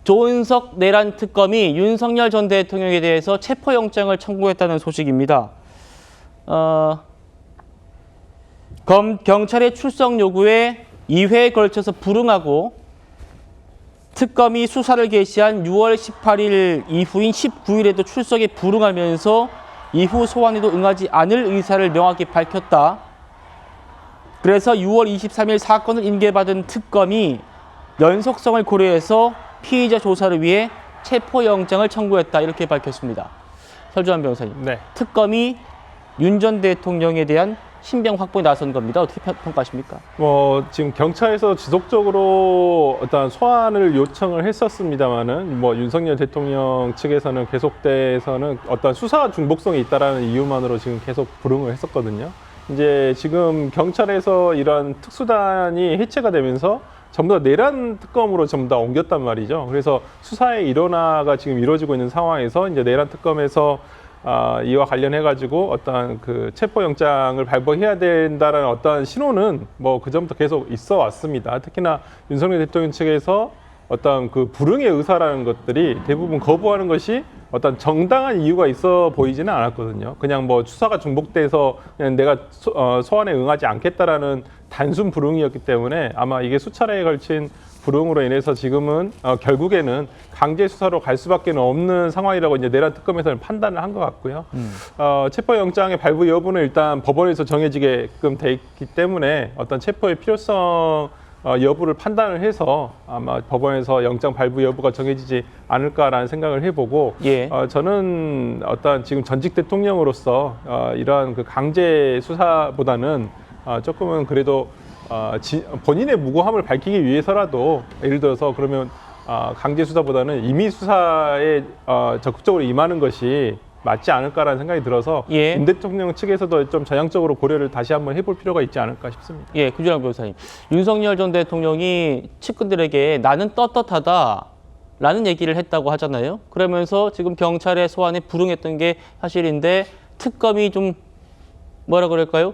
조은석 내란 특검이 윤석열 전 대통령에 대해서 체포영장을 청구했다는 소식입니다. 경찰의 출석 요구에 2회에 걸쳐서 불응하고 특검이 수사를 개시한 6월 18일 이후인 19일에도 출석에 불응하면서 이후 소환에도 응하지 않을 의사를 명확히 밝혔다. 그래서 6월 23일 사건을 인계받은 특검이 연속성을 고려해서 피의자 조사를 위해 체포영장을 청구했다. 이렇게 밝혔습니다. 설주환 변호사님, 네. 특검이 윤 전 대통령에 대한 신병 확보에 나선 겁니다. 어떻게 평가하십니까? 지금 경찰에서 지속적으로 어떤 소환을 요청을 했었습니다만은 윤석열 대통령 측에서는 계속돼서는 어떤 수사 중복성이 있다라는 이유만으로 지금 계속 불응을 했었거든요. 이제 지금 경찰에서 이런 특수단이 해체가 되면서 전부 다 내란 특검으로 전부 다 옮겼단 말이죠. 그래서 수사의 일원화가 지금 이루어지고 있는 상황에서 이제 내란 특검에서 이와 관련해가지고 어떤 그 체포영장을 발부해야 된다는 어떤 신호는 그 전부터 계속 있어 왔습니다. 특히나 윤석열 대통령 측에서 어떤 그 불응의 의사라는 것들이 대부분 거부하는 것이 어떤 정당한 이유가 있어 보이지는 않았거든요. 그냥 수사가 중복돼서 그냥 내가 소환에 응하지 않겠다라는 단순 불응이었기 때문에 아마 이게 수차례에 걸친 불응으로 인해서 지금은 결국에는 강제 수사로 갈 수밖에 없는 상황이라고 이제 내란 특검에서는 판단을 한 것 같고요. 체포영장의 발부 여부는 일단 법원에서 정해지게끔 돼 있기 때문에 어떤 체포의 필요성 여부를 판단을 해서 아마 법원에서 영장 발부 여부가 정해지지 않을까라는 생각을 해보고, 예. 저는 어떤 지금 전직 대통령으로서 이러한 그 강제 수사보다는 조금은 그래도 본인의 무고함을 밝히기 위해서라도 예를 들어서 그러면 강제 수사보다는 임의 수사에 적극적으로 임하는 것이 맞지 않을까라는 생각이 들어서 예. 윤 대통령 측에서도 좀 전향적으로 고려를 다시 한번 해볼 필요가 있지 않을까 싶습니다. 예, 구준환 변호사님. 윤석열 전 대통령이 측근들에게 나는 떳떳하다라는 얘기를 했다고 하잖아요. 그러면서 지금 경찰의 소환에 불응했던 게 사실인데 특검이 좀 뭐라 그럴까요?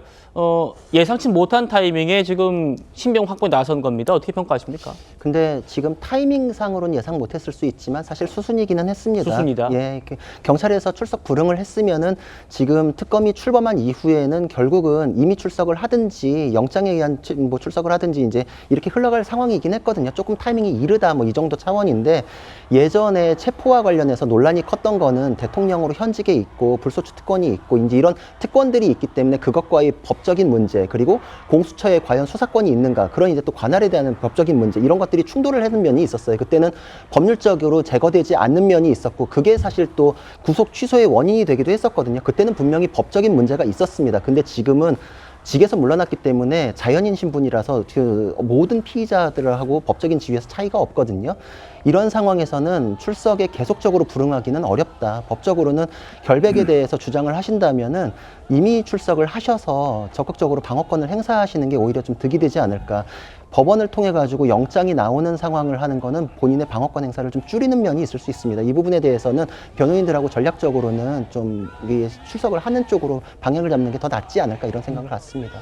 예상치 못한 타이밍에 지금 신병 확보에 나선 겁니다. 어떻게 평가하십니까? 근데 지금 타이밍상으로는 예상 못했을 수 있지만 사실 수순이기는 했습니다. 수순이다. 예, 경찰에서 출석 불응을 했으면은 지금 특검이 출범한 이후에는 결국은 이미 출석을 하든지 영장에 의한 출석을 하든지 이제 이렇게 흘러갈 상황이긴 했거든요. 조금 타이밍이 이르다 이 정도 차원인데 예전에 체포와 관련해서 논란이 컸던 거는 대통령으로 현직에 있고 불소추 특권이 있고 이제 이런 특권들이 있기 때문에 그것과의 법적인 문제 그리고 공수처에 과연 수사권이 있는가 그런 이제 또 관할에 대한 법적인 문제 이런 것들이 충돌을 하는 면이 있었어요. 그때는 법률적으로 제거되지 않는 면이 있었고 그게 사실 또 구속 취소의 원인이 되기도 했었거든요. 그때는 분명히 법적인 문제가 있었습니다. 근데 지금은 직에서 물러났기 때문에 자연인 신분이라서 그 모든 피의자들하고 법적인 지위에서 차이가 없거든요. 이런 상황에서는 출석에 계속적으로 불응하기는 어렵다. 법적으로는 결백에 대해서 주장을 하신다면은 이미 출석을 하셔서 적극적으로 방어권을 행사하시는 게 오히려 좀 득이 되지 않을까. 법원을 통해 가지고 영장이 나오는 상황을 하는 거는 본인의 방어권 행사를 좀 줄이는 면이 있을 수 있습니다. 이 부분에 대해서는 변호인들하고 전략적으로는 좀 출석을 하는 쪽으로 방향을 잡는 게 더 낫지 않을까 이런 생각을 갖습니다.